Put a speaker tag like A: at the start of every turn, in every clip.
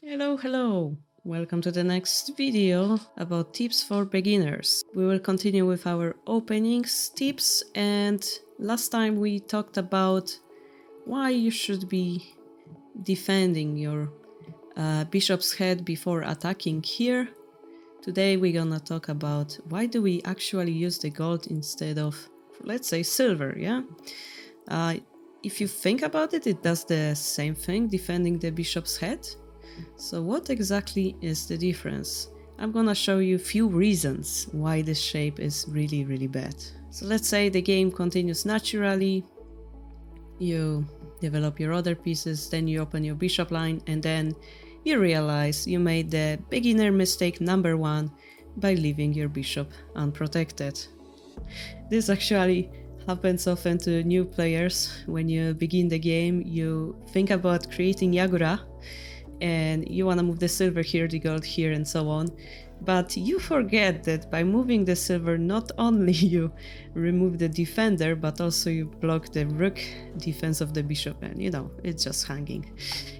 A: Hello. Welcome to the next video about tips for beginners. We will continue with our openings tips, and last time we talked about why you should be defending your bishop's head before attacking here. Today we're gonna talk about why do we actually use the gold instead of, let's say, silver, yeah? If you think about it, it does the same thing, defending the bishop's head. So what exactly is the difference? I'm gonna show you a few reasons why this shape is really bad. So let's say the game continues naturally, you develop your other pieces, then you open your bishop line, and then you realize you made the beginner mistake number 1 by leaving your bishop unprotected. This actually happens often to new players. When you begin the game, you think about creating Yagura, and you want to move the silver here, the gold here, and so on. But you forget that by moving the silver, not only you remove the defender, but also you block the rook defense of the bishop, and it's just hanging.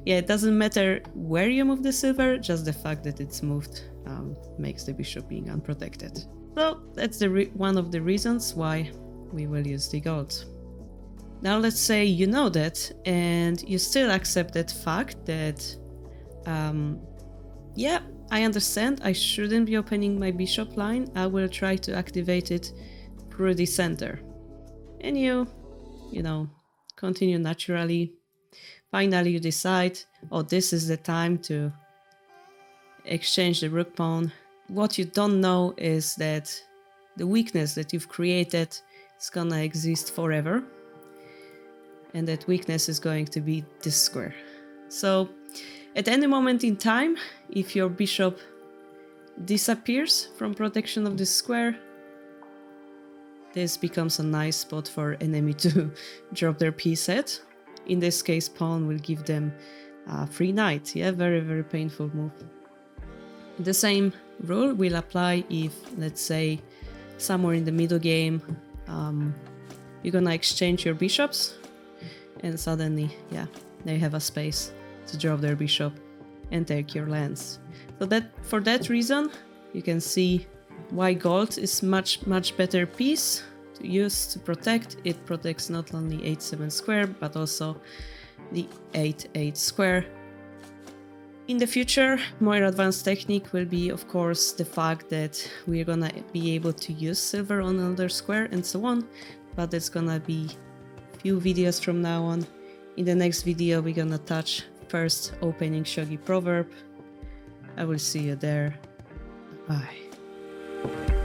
A: Yeah, it doesn't matter where you move the silver, just the fact that it's moved makes the bishop being unprotected. So that's one of the reasons why we will use the gold. Now let's say you know that, and you still accept that fact that yeah, I understand I shouldn't be opening my bishop line. I will try to activate it through the center. And you continue naturally. Finally, you decide, oh, this is the time to exchange the rook pawn. What you don't know is that the weakness that you've created is gonna exist forever. And that weakness is going to be this square. So at any moment in time, if your bishop disappears from protection of this square, this becomes a nice spot for enemy to drop their piece at. In this case, pawn will give them a free knight. Yeah, very painful move. The same rule will apply if, let's say, somewhere in the middle game, you're gonna exchange your bishops, and suddenly, yeah, they have a space to drop their bishop and take your lands. So for that reason, you can see why gold is much better piece to use to protect. It protects not only 8-7 square, but also the 8-8 square. In the future, more advanced technique will be, of course, the fact that we're gonna be able to use silver on another square and so on, but it's gonna be a few videos from now on. In the next video, we're gonna touch first opening Shogi proverb. I will see you there. Bye.